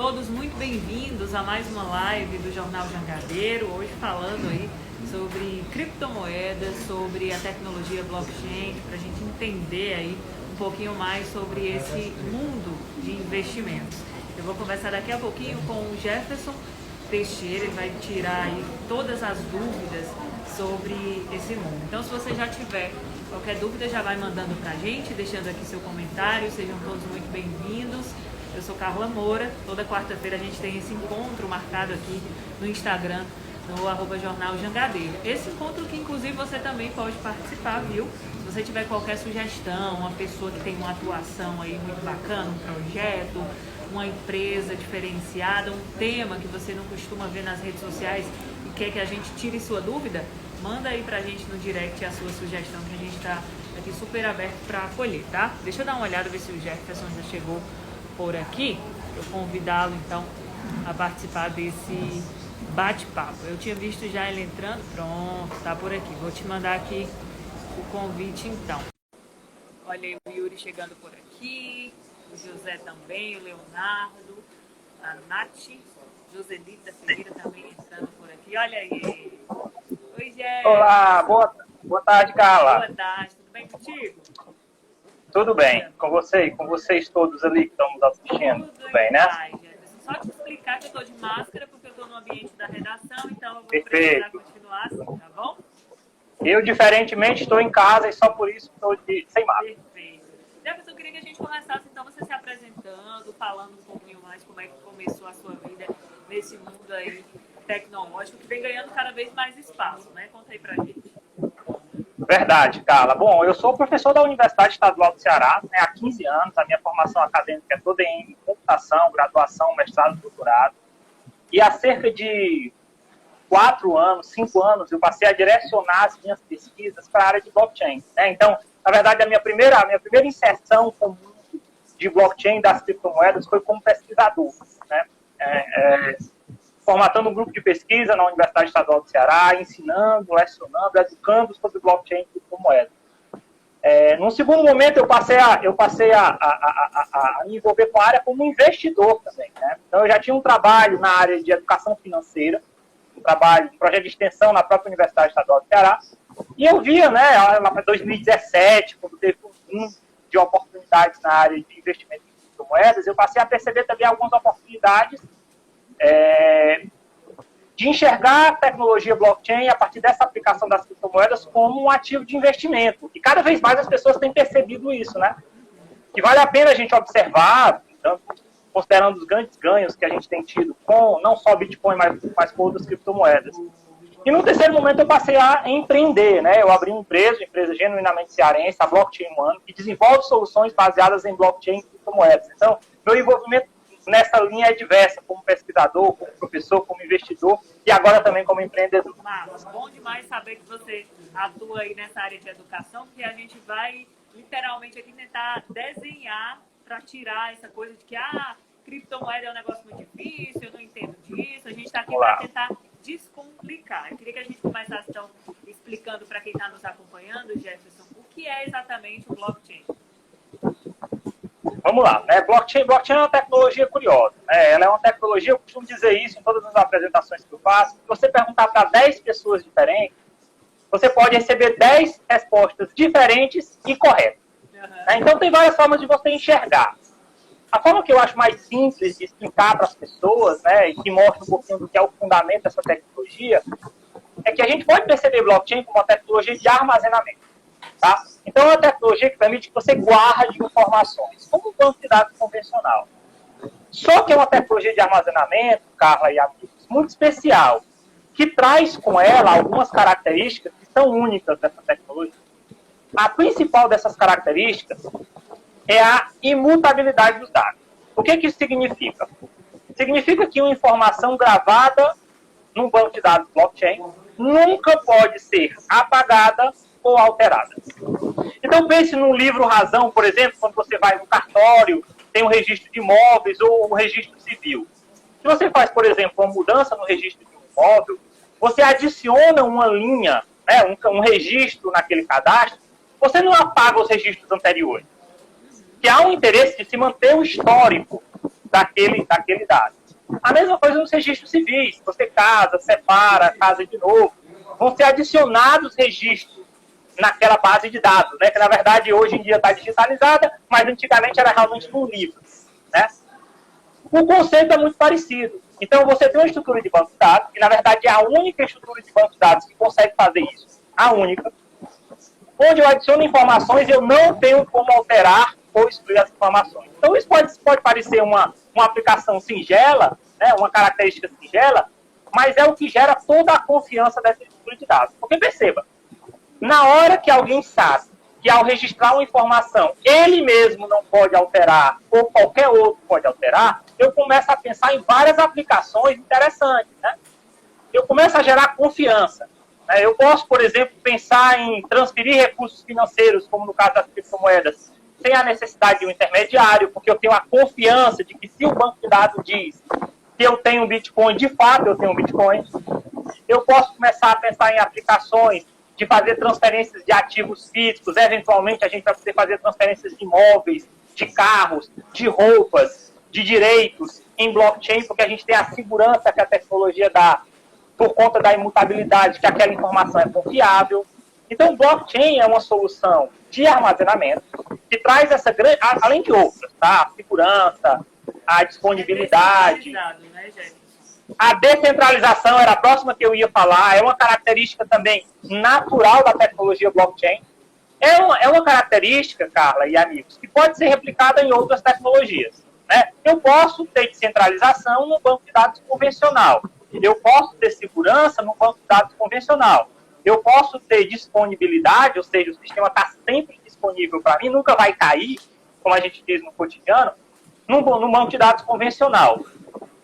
Todos muito bem-vindos a mais uma live do Jornal Jangadeiro, hoje falando aí sobre criptomoedas, sobre a tecnologia blockchain, para a gente entender aí um pouquinho mais sobre esse mundo de investimentos. Eu vou conversar daqui a pouquinho com o Jefferson Teixeira, ele vai tirar aí todas as dúvidas sobre esse mundo. Então, se você já tiver qualquer dúvida, já vai mandando pra gente, deixando aqui seu comentário, sejam todos muito bem-vindos. Eu sou Carla Moura, toda quarta-feira a gente tem esse encontro marcado aqui no Instagram, no @Jornal Jangadeiro. Esse encontro que inclusive você também pode participar, viu? Se você tiver qualquer sugestão, uma pessoa que tem uma atuação aí muito bacana, um projeto, uma empresa diferenciada, um tema que você não costuma ver nas redes sociais e quer que a gente tire sua dúvida, manda aí pra gente no direct a sua sugestão, que a gente tá aqui super aberto para acolher, tá? Deixa eu dar uma olhada, ver se o Jefferson já chegou por aqui, eu convidá-lo então a participar desse bate-papo. Eu tinha visto já ele entrando, pronto, tá por aqui. Vou te mandar aqui o convite então. Olha aí o Yuri chegando por aqui, o José também, o Leonardo, a Nath, Joselita Ferreira também entrando por aqui. Olha aí. Oi, Jé. Olá, boa tarde, Carla. Boa tarde, tudo bem contigo? Tudo bem, com você e com vocês todos ali que estão nos assistindo, tudo bem, né? Só te explicar que eu estou de máscara porque eu estou no ambiente da redação, então eu vou Perfeito. precisar continuar assim, tá bom? Eu, diferentemente, estou em casa e só por isso estou sem máscara. Perfeito. Jefferson, eu queria que a gente começasse, então, você se apresentando, falando um pouquinho mais como é que começou a sua vida nesse mundo aí tecnológico, que vem ganhando cada vez mais espaço, né? Conta aí pra gente. Verdade, Carla. Bom, eu sou professor da Universidade Estadual do Ceará, né, há 15 anos. A minha formação acadêmica é toda em computação, graduação, mestrado, doutorado. E há cerca de 4 anos, 5 anos, eu passei a direcionar as minhas pesquisas para a área de blockchain, né? Então, na verdade, a minha primeira inserção com o mundo de blockchain das criptomoedas foi como pesquisador, né? Formatando um grupo de pesquisa na Universidade Estadual do Ceará, ensinando, lecionando, educando sobre blockchain e criptomoedas. Num segundo momento, eu passei a me envolver com a área como investidor também, né? Então, eu já tinha um trabalho na área de educação financeira, um projeto de extensão na própria Universidade Estadual do Ceará, e eu via, né, lá para 2017, quando teve um boom de oportunidades na área de investimento em criptomoedas, eu passei a perceber também algumas oportunidades de enxergar a tecnologia blockchain a partir dessa aplicação das criptomoedas como um ativo de investimento. E cada vez mais as pessoas têm percebido isso, né? Que vale a pena a gente observar, então, considerando os grandes ganhos que a gente tem tido com não só Bitcoin, mas com outras criptomoedas. E no terceiro momento eu passei a empreender, né? Eu abri uma empresa genuinamente cearense, a Blockchain One, que desenvolve soluções baseadas em blockchain e criptomoedas. Então, meu envolvimento nessa linha é diversa, como pesquisador, como professor, como investidor e agora também como empreendedor. Marcos, bom demais saber que você atua aí nessa área de educação, porque a gente vai literalmente aqui tentar desenhar para tirar essa coisa de que criptomoeda é um negócio muito difícil, eu não entendo disso. A gente está aqui para tentar descomplicar. Eu queria que a gente começasse então explicando para quem está nos acompanhando, Jefferson, o que é exatamente o blockchain. Vamos lá, né? Blockchain é uma tecnologia curiosa, né? Ela é uma tecnologia, eu costumo dizer isso em todas as apresentações que eu faço, se você perguntar para 10 pessoas diferentes, você pode receber 10 respostas diferentes e corretas. Né? Então tem várias formas de você enxergar. A forma que eu acho mais simples de explicar para as pessoas, né, e que mostra um pouquinho do que é o fundamento dessa tecnologia, é que a gente pode perceber blockchain como uma tecnologia de armazenamento. Tá? Então, é uma tecnologia que permite que você guarde informações, como um banco de dados convencional. Só que é uma tecnologia de armazenamento, Carla e amigos, muito especial, que traz com ela algumas características que são únicas dessa tecnologia. A principal dessas características é a imutabilidade dos dados. O que isso significa? Significa que uma informação gravada num banco de dados blockchain nunca pode ser apagada ou alterada. Então pense num livro razão, por exemplo, quando você vai no cartório, tem um registro de imóveis ou um registro civil. Se você faz, por exemplo, uma mudança no registro de um imóvel, você adiciona uma linha, né, um registro naquele cadastro, você não apaga os registros anteriores. Que há um interesse de se manter o histórico daquele dado. A mesma coisa nos registros civis. Você casa, separa, casa de novo. Vão ser adicionados registros naquela base de dados, né? Que na verdade hoje em dia está digitalizada, mas antigamente era realmente num livro, né? O conceito é muito parecido. Então você tem uma estrutura de banco de dados, que na verdade é a única estrutura de banco de dados que consegue fazer isso, a única, onde eu adiciono informações e eu não tenho como alterar ou excluir as informações. Então isso pode parecer uma aplicação singela, né? Uma característica singela, mas é o que gera toda a confiança dessa estrutura de dados. Porque perceba, na hora que alguém sabe que ao registrar uma informação, ele mesmo não pode alterar, ou qualquer outro pode alterar, eu começo a pensar em várias aplicações interessantes, né? Eu começo a gerar confiança. Né? Eu posso, por exemplo, pensar em transferir recursos financeiros, como no caso das criptomoedas, sem a necessidade de um intermediário, porque eu tenho a confiança de que se o banco de dados diz que eu tenho um Bitcoin, de fato eu tenho um Bitcoin. Eu posso começar a pensar em aplicações de fazer transferências de ativos físicos, eventualmente a gente vai poder fazer transferências de imóveis, de carros, de roupas, de direitos em blockchain, porque a gente tem a segurança que a tecnologia dá por conta da imutabilidade, que aquela informação é confiável. Então, blockchain é uma solução de armazenamento que traz essa grande, além de outras, tá? A segurança, a disponibilidade, a descentralização era a próxima que eu ia falar, é uma característica também natural da tecnologia blockchain. É uma característica, Carla e amigos, que pode ser replicada em outras tecnologias. Né? Eu posso ter descentralização no banco de dados convencional. Eu posso ter segurança no banco de dados convencional. Eu posso ter disponibilidade, ou seja, o sistema está sempre disponível para mim, nunca vai cair, como a gente diz no cotidiano, no banco de dados convencional.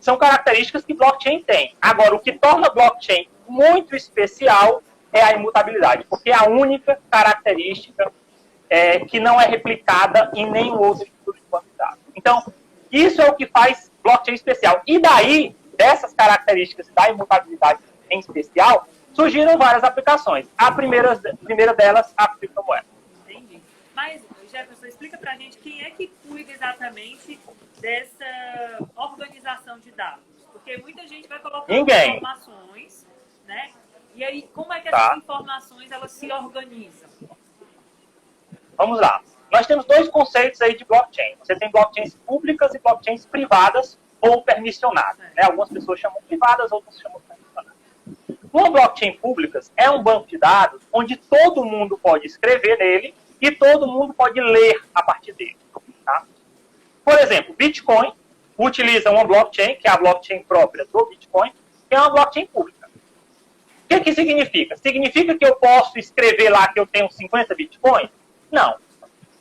São características que blockchain tem. Agora, o que torna blockchain muito especial é a imutabilidade, porque é a única característica que não é replicada em nenhum outro estrutura de banco de dados. Então, isso é o que faz blockchain especial. E daí, dessas características da imutabilidade em especial, surgiram várias aplicações. A primeira delas, a criptomoeda. Entendi. Mas, Jefferson, explica pra gente quem é que cuida exatamente dessa organização de dados. Porque muita gente vai colocar informações, né? E aí, como é que essas informações elas se organizam? Vamos lá. Nós temos dois conceitos aí de blockchain. Você tem blockchains públicas e blockchains privadas ou permissionadas. Né? Algumas pessoas chamam privadas, outras chamam permissionadas. Uma blockchain pública é um banco de dados onde todo mundo pode escrever nele e todo mundo pode ler a partir dele. Tá? Por exemplo, Bitcoin utiliza uma blockchain, que é a blockchain própria do Bitcoin, que é uma blockchain pública. O que significa? Significa que eu posso escrever lá que eu tenho 50 Bitcoins? Não.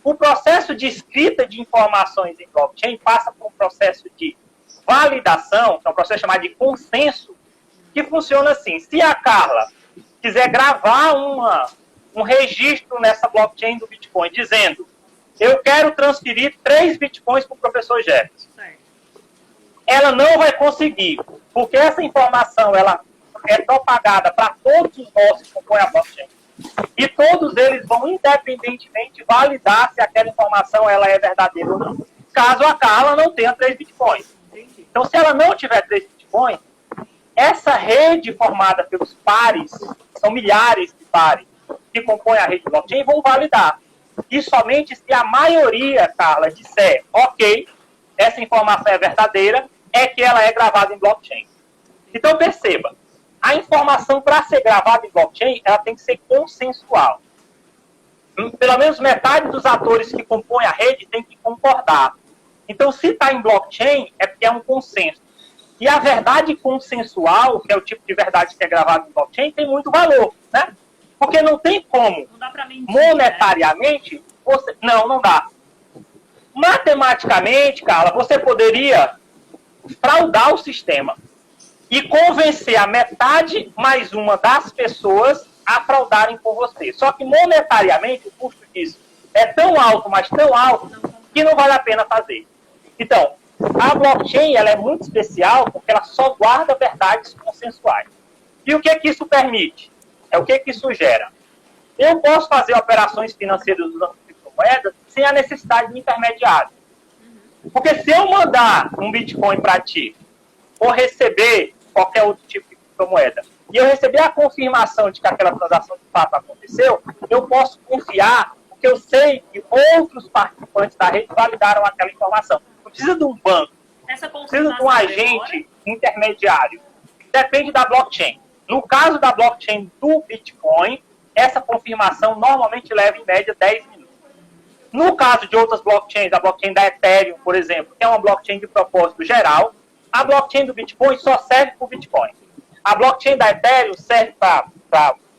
O processo de escrita de informações em blockchain passa por um processo de validação, que é um processo chamado de consenso, que funciona assim. Se a Carla quiser gravar um registro nessa blockchain do Bitcoin, dizendo eu quero transferir 3 Bitcoins para o professor Jefferson. Ela não vai conseguir, porque essa informação ela é propagada para todos os nós que compõem a blockchain. E todos eles vão independentemente validar se aquela informação ela é verdadeira ou não. Caso a Carla não tenha 3 Bitcoins. Então, se ela não tiver 3 Bitcoins, essa rede formada pelos pares, são milhares de pares que compõem a rede blockchain, vão validar. E somente se a maioria, Carla, disser, ok, essa informação é verdadeira, é que ela é gravada em blockchain. Então, perceba, a informação para ser gravada em blockchain, ela tem que ser consensual. Pelo menos metade dos atores que compõem a rede tem que concordar. Então, se está em blockchain, é porque é um consenso. E a verdade consensual, que é o tipo de verdade que é gravada em blockchain, tem muito valor, né? Porque não tem como, não dá pra mentir, monetariamente, né? Não dá. Matematicamente, Carla, você poderia fraudar o sistema e convencer a metade mais uma das pessoas a fraudarem por você. Só que monetariamente o custo disso é tão alto, mas tão alto, que não vale a pena fazer. Então, a blockchain ela é muito especial porque ela só guarda verdades consensuais. E o que isso permite? O que isso gera? Eu posso fazer operações financeiras usando criptomoedas sem a necessidade de intermediário. Porque se eu mandar um Bitcoin para ti, ou receber qualquer outro tipo de criptomoeda, e eu receber a confirmação de que aquela transação de fato aconteceu, eu posso confiar, porque eu sei que outros participantes da rede validaram aquela informação. Não precisa de um banco, precisa de um agente intermediário. Depende da blockchain. No caso da blockchain do Bitcoin, essa confirmação normalmente leva em média 10 minutos. No caso de outras blockchains, a blockchain da Ethereum, por exemplo, que é uma blockchain de propósito geral, a blockchain do Bitcoin só serve para o Bitcoin. A blockchain da Ethereum serve para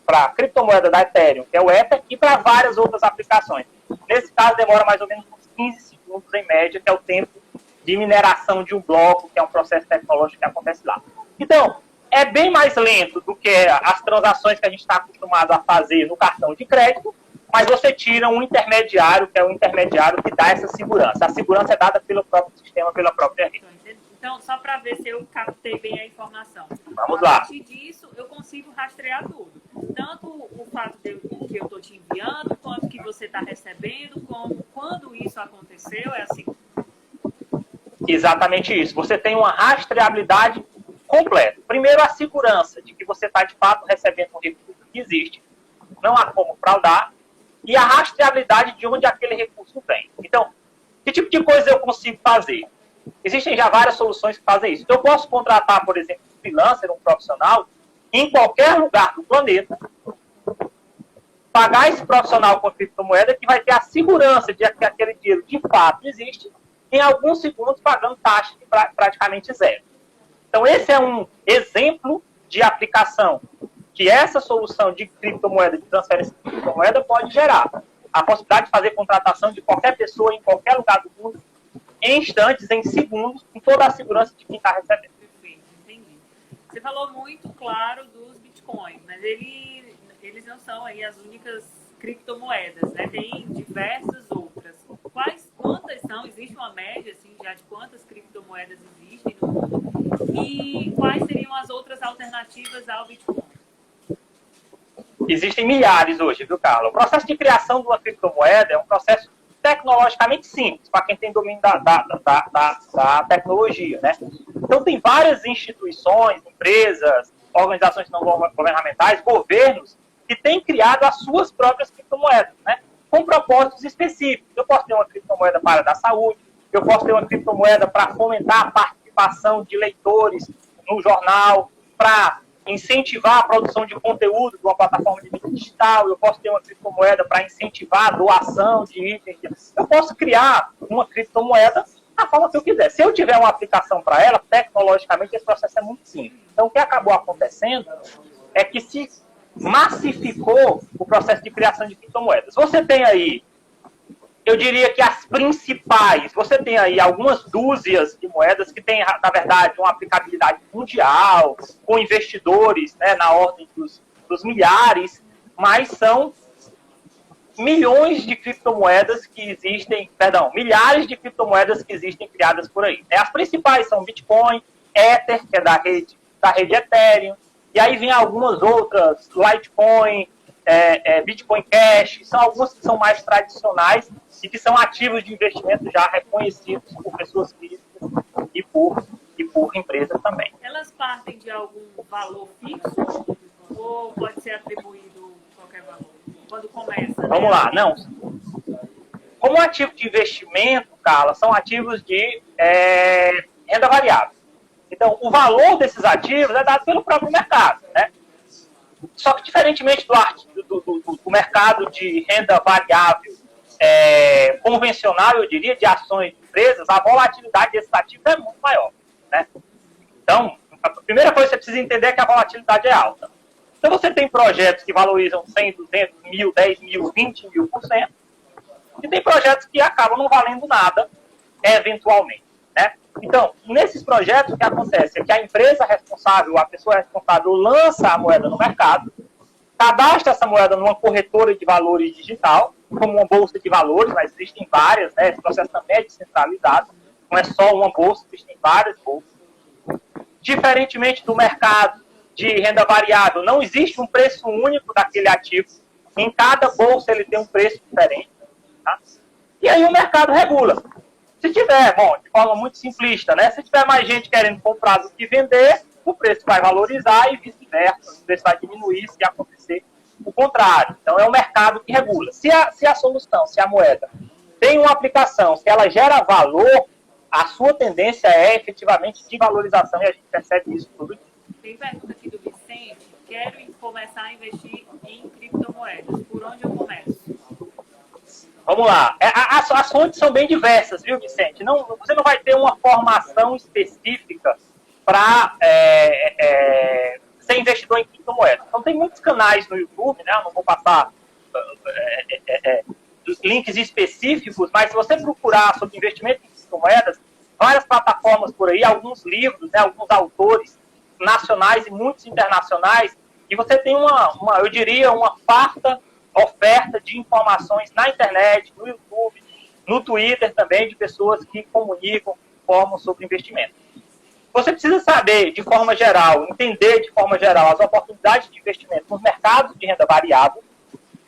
a criptomoeda da Ethereum, que é o Ether, e para várias outras aplicações. Nesse caso, demora mais ou menos uns 15 segundos em média, que é o tempo de mineração de um bloco, que é um processo tecnológico que acontece lá. Então, é bem mais lento do que as transações que a gente está acostumado a fazer no cartão de crédito, mas você tira um intermediário, que é o intermediário que dá essa segurança. A segurança é dada pelo próprio sistema, pela própria rede. Então, só para ver se eu captei bem a informação. Vamos lá. A partir disso, eu consigo rastrear tudo. Tanto o fato que eu estou te enviando, quanto que você está recebendo, como quando isso aconteceu, é assim? Exatamente isso. Você tem uma rastreabilidade completa. Primeiro, a segurança de que você está, de fato, recebendo um recurso que existe. Não há como fraudar. E a rastreabilidade de onde aquele recurso vem. Então, que tipo de coisa eu consigo fazer? Existem já várias soluções que fazem isso. Eu posso contratar, por exemplo, um freelancer, um profissional, em qualquer lugar do planeta, pagar esse profissional com criptomoeda que vai ter a segurança de que aquele dinheiro de fato existe, em alguns segundos pagando taxa de praticamente zero. Então, esse é um exemplo de aplicação que essa solução de criptomoeda, de transferência de criptomoeda, pode gerar. A possibilidade de fazer contratação de qualquer pessoa em qualquer lugar do mundo, em instantes, em segundos, com toda a segurança de quem está recebendo. Perfeito, entendi. Você falou muito, claro, dos bitcoins, mas eles não são aí as únicas criptomoedas, né? Tem diversas outras. Quantas são? Existe uma média, assim, já de quantas criptomoedas existem no mundo? E quais seriam as outras alternativas ao Bitcoin? Existem milhares hoje, viu, Carla? O processo de criação de uma criptomoeda é um processo tecnologicamente simples, para quem tem domínio da tecnologia, né? Então, tem várias instituições, empresas, organizações não governamentais, governos, que têm criado as suas próprias criptomoedas, né? Com propósitos específicos. Eu posso ter uma criptomoeda para dar saúde, eu posso ter uma criptomoeda para fomentar a participação de leitores no jornal, para incentivar a produção de conteúdo de uma plataforma de mídia digital, eu posso ter uma criptomoeda para incentivar a doação de itens. Eu posso criar uma criptomoeda da forma que eu quiser. Se eu tiver uma aplicação para ela, tecnologicamente, esse processo é muito simples. Então, o que acabou acontecendo é que se massificou o processo de criação de criptomoedas. Você tem aí, eu diria que as principais, você tem aí algumas dúzias de moedas que têm, na verdade, uma aplicabilidade mundial, com investidores, né, na ordem dos milhares, mas são milhões de criptomoedas que existem, milhares de criptomoedas que existem criadas por aí. As principais são Bitcoin, Ether, que é da rede Ethereum, e aí vem algumas outras, Litecoin, Bitcoin Cash, são algumas que são mais tradicionais e que são ativos de investimento já reconhecidos por pessoas físicas e por empresas também. Elas partem de algum valor fixo ou pode ser atribuído qualquer valor? Quando começa? Vamos lá, não. Como ativo de investimento, Carla, são ativos de renda variável. Então, o valor desses ativos é dado pelo próprio mercado, né? Só que, diferentemente do mercado de renda variável convencional, eu diria, de ações de empresas, a volatilidade desses ativos é muito maior, né? Então, a primeira coisa que você precisa entender é que a volatilidade é alta. Então, você tem projetos que valorizam 100, 200 mil, 10 mil, 20 mil%, e tem projetos que acabam não valendo nada, eventualmente, né? Então, nesses projetos, o que acontece é que a empresa responsável, a pessoa responsável, lança a moeda no mercado, cadastra essa moeda numa corretora de valores digital, como uma bolsa de valores, mas existem várias, né? Esse processo também é descentralizado, não é só uma bolsa, existem várias bolsas. Diferentemente do mercado de renda variável, não existe um preço único daquele ativo, em cada bolsa ele tem um preço diferente, tá? E aí o mercado regula. Se tiver, bom, de forma muito simplista, né? Se tiver mais gente querendo comprar do que vender, o preço vai valorizar e vice-versa. O preço vai diminuir se acontecer o contrário. Então, é o mercado que regula. Se a solução, se a moeda tem uma aplicação, se ela gera valor, a sua tendência é efetivamente de valorização e a gente percebe isso todo dia. Tem pergunta aqui do Vicente. Quero começar a investir em criptomoedas. Por onde eu começo? Vamos lá. As fontes são bem diversas, viu, Vicente? Você não vai ter uma formação específica para ser investidor em criptomoedas. Então, tem muitos canais no YouTube, né? Eu não vou passar links específicos, mas se você procurar sobre investimento em criptomoedas, várias plataformas por aí, alguns livros, né? Alguns autores nacionais e muitos internacionais, e você tem eu diria, uma farta oferta de informações na internet, no YouTube, no Twitter também, de pessoas que comunicam, informam sobre investimento. Você precisa saber, de forma geral, entender de forma geral as oportunidades de investimento nos mercados de renda variável,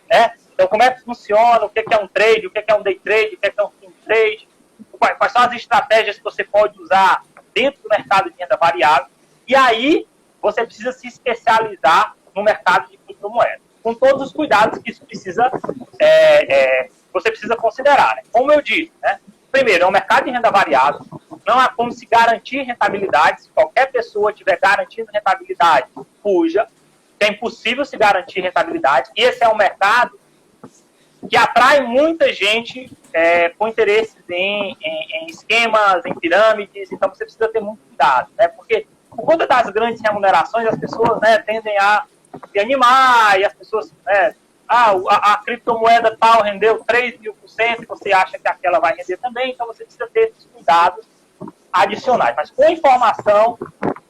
né? Então, como é que funciona, o que é um trade, o que é um day trade, o que é um swing trade, quais são as estratégias que você pode usar dentro do mercado de renda variável, e aí você precisa se especializar no mercado de criptomoedas, com todos os cuidados que isso precisa, você precisa considerar, né? Como eu disse, né? Primeiro, é um mercado de renda variável, não há como se garantir rentabilidade. Se qualquer pessoa estiver garantindo rentabilidade, fuja, é impossível se garantir rentabilidade. E esse é um mercado que atrai muita gente com interesses em esquemas, em pirâmides, então você precisa ter muito cuidado, né? Porque por conta das grandes remunerações, as pessoas, né, tendem a se animar, e as pessoas, né, a criptomoeda tal rendeu 3.000%, você acha que aquela vai render também, então você precisa ter esses cuidados adicionais. Mas com informação,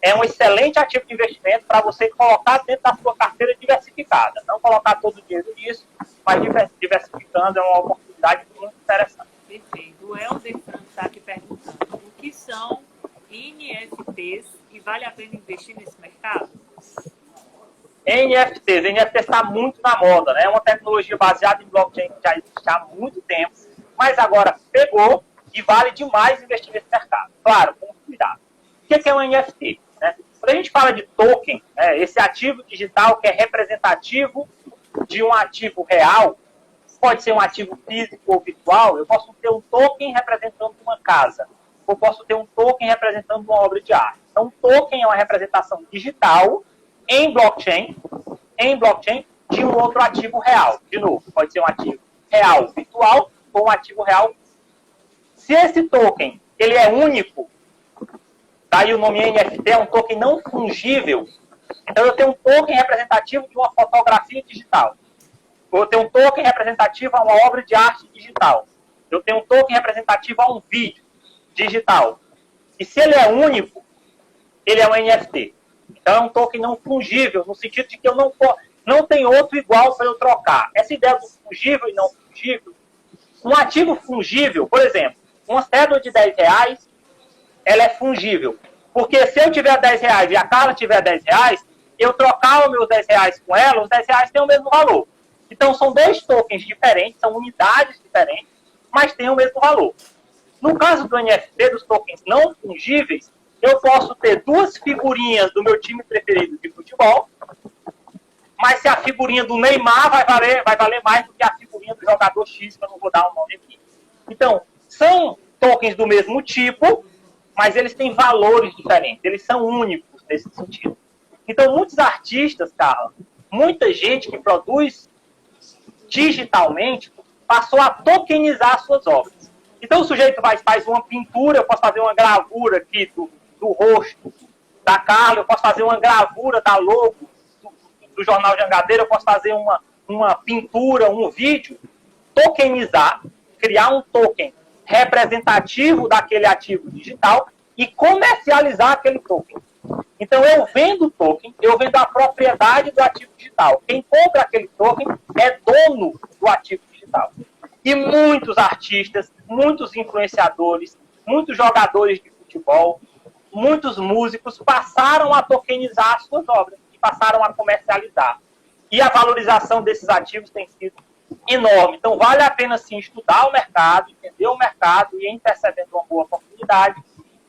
é um excelente ativo de investimento para você colocar dentro da sua carteira diversificada. Não colocar todo o dinheiro nisso, mas diversificando é uma oportunidade muito interessante. Perfeito. O Helder Franco está aqui perguntando o que são NFTs e vale a pena investir nesse mercado? NFT está muito na moda, né? É uma tecnologia baseada em blockchain que já existe há muito tempo, mas agora pegou e vale demais investir nesse mercado. Claro, com cuidado. O que é um NFT? Né? Quando a gente fala de token, né, esse ativo digital que é representativo de um ativo real, pode ser um ativo físico ou virtual, eu posso ter um token representando uma casa, ou posso ter um token representando uma obra de arte. Então, um token é uma representação digital em blockchain de um outro ativo real. De novo, pode ser um ativo real virtual ou um ativo real. Se esse token ele é único, daí o nome NFT é um token não fungível. Então eu tenho um token representativo de uma fotografia digital. Eu tenho um token representativo a uma obra de arte digital. Eu tenho um token representativo a um vídeo digital. E se ele é único, ele é um NFT. Então é um token não fungível, no sentido de que eu não tenho outro igual para eu trocar. Essa ideia do fungível e não fungível, um ativo fungível, por exemplo, uma cédula de R$10, ela é fungível. Porque se eu tiver R$10 e a Carla tiver R$10, eu trocar os meus R$10 com ela, os R$10 têm o mesmo valor. Então são dois tokens diferentes, são unidades diferentes, mas têm o mesmo valor. No caso do NFT, dos tokens não fungíveis, eu posso ter duas figurinhas do meu time preferido de futebol, mas se a figurinha do Neymar vai valer mais do que a figurinha do jogador X, que eu não vou dar o nome aqui. Então, são tokens do mesmo tipo, mas eles têm valores diferentes, eles são únicos nesse sentido. Então, muitos artistas, Carla, muita gente que produz digitalmente, passou a tokenizar suas obras. Então, o sujeito faz uma pintura, eu posso fazer uma gravura aqui do rosto da Carla, eu posso fazer uma gravura da logo do Jornal Jangadeiro, eu posso fazer uma pintura, um vídeo, tokenizar, criar um token representativo daquele ativo digital e comercializar aquele token. Então, eu vendo o token, eu vendo a propriedade do ativo digital. Quem compra aquele token é dono do ativo digital. E muitos artistas, muitos influenciadores, muitos jogadores de futebol, muitos músicos passaram a tokenizar as suas obras e passaram a comercializar. E a valorização desses ativos tem sido enorme. Então, vale a pena, sim, estudar o mercado, entender o mercado e, em percebendo uma boa oportunidade,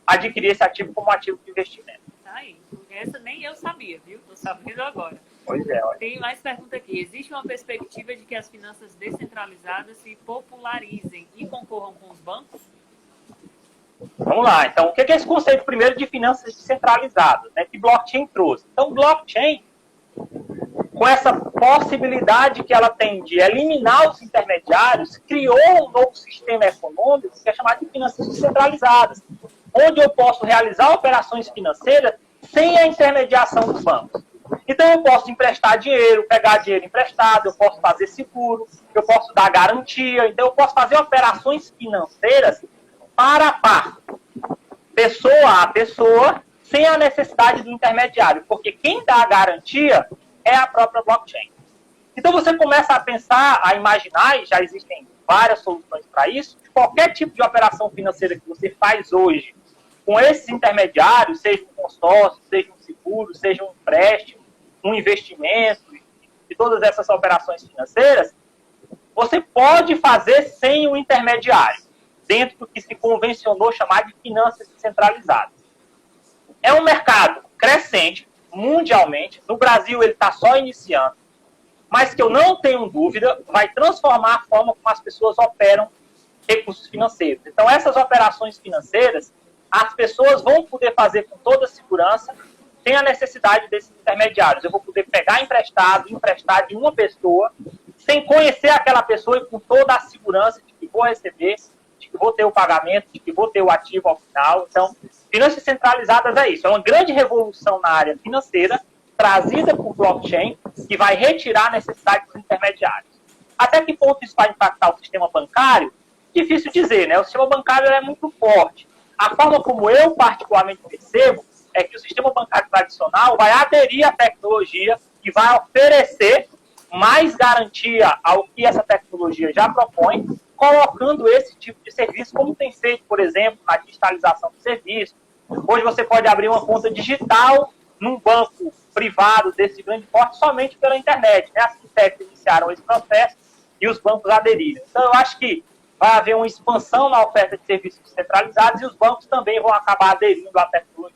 adquirir esse ativo como ativo de investimento. Tá aí. Essa nem eu sabia, viu? Estou sabendo agora. Pois é. Olha. Tem mais pergunta aqui. Existe uma perspectiva de que as finanças descentralizadas se popularizem e concorram com os bancos? Vamos lá. Então, o que é esse conceito, primeiro, de finanças descentralizadas, né, que blockchain trouxe? Então, blockchain, com essa possibilidade que ela tem de eliminar os intermediários, criou um novo sistema econômico que é chamado de finanças descentralizadas, onde eu posso realizar operações financeiras sem a intermediação dos bancos. Então, eu posso emprestar dinheiro, pegar dinheiro emprestado, eu posso fazer seguro, eu posso dar garantia, então eu posso fazer operações financeiras para a par, pessoa a pessoa, sem a necessidade do intermediário, porque quem dá a garantia é a própria blockchain. Então você começa a pensar, a imaginar, e já existem várias soluções para isso, qualquer tipo de operação financeira que você faz hoje, com esses intermediários, seja um consórcio, seja um seguro, seja um empréstimo, um investimento, e todas essas operações financeiras, você pode fazer sem o intermediário, dentro do que se convencionou chamar de finanças descentralizadas. É um mercado crescente, mundialmente. No Brasil, ele está só iniciando, mas que eu não tenho dúvida, vai transformar a forma como as pessoas operam recursos financeiros. Então, essas operações financeiras, as pessoas vão poder fazer com toda segurança, sem a necessidade desses intermediários. Eu vou poder pegar emprestado, emprestar de uma pessoa, sem conhecer aquela pessoa e com toda a segurança de que vou receber, de que vou ter o pagamento, de que vou ter o ativo ao final. Então, finanças centralizadas é isso. É uma grande revolução na área financeira, trazida por blockchain, que vai retirar a necessidade dos intermediários. Até que ponto isso vai impactar o sistema bancário? Difícil dizer, né? O sistema bancário é muito forte. A forma como eu particularmente percebo é que o sistema bancário tradicional vai aderir à tecnologia e vai oferecer mais garantia ao que essa tecnologia já propõe, colocando esse tipo de serviço, como tem feito, por exemplo, na digitalização do serviço. Hoje você pode abrir uma conta digital num banco privado desse grande porte somente pela internet, né? As fintechs iniciaram esse processo e os bancos aderiram. Então, eu acho que vai haver uma expansão na oferta de serviços descentralizados e os bancos também vão acabar aderindo à tecnologia.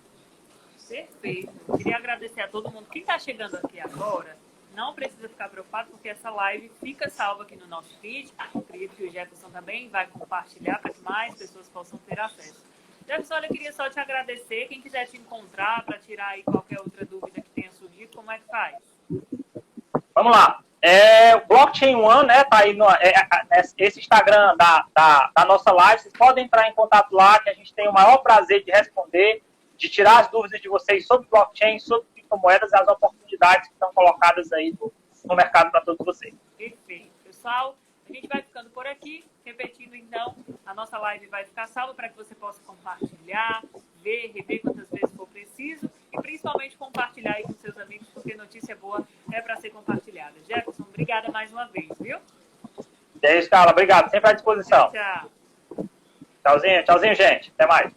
Perfeito. Queria agradecer a todo mundo. Quem está chegando aqui agora, não precisa ficar preocupado, porque essa live fica salva aqui no nosso feed. Eu acredito que o Jefferson também vai compartilhar para que mais pessoas possam ter acesso. Jefferson, eu queria só te agradecer. Quem quiser te encontrar para tirar aí qualquer outra dúvida que tenha surgido, como é que faz? Vamos lá. O Blockchain One, né, tá aí esse Instagram da nossa live. Vocês podem entrar em contato lá, que a gente tem o maior prazer de responder, de tirar as dúvidas de vocês sobre blockchain, sobre criptomoedas e as oportunidades que estão colocadas aí no mercado para todos vocês. Perfeito. Pessoal, a gente vai ficando por aqui. Repetindo, então, a nossa live vai ficar salva para que você possa compartilhar, ver, rever quantas vezes for preciso e principalmente compartilhar aí com seus amigos, porque notícia boa é para ser compartilhada. Jefferson, obrigada mais uma vez, viu? É isso, Carla. Obrigado. Sempre à disposição. Tchau. Tchauzinho, gente. Até mais.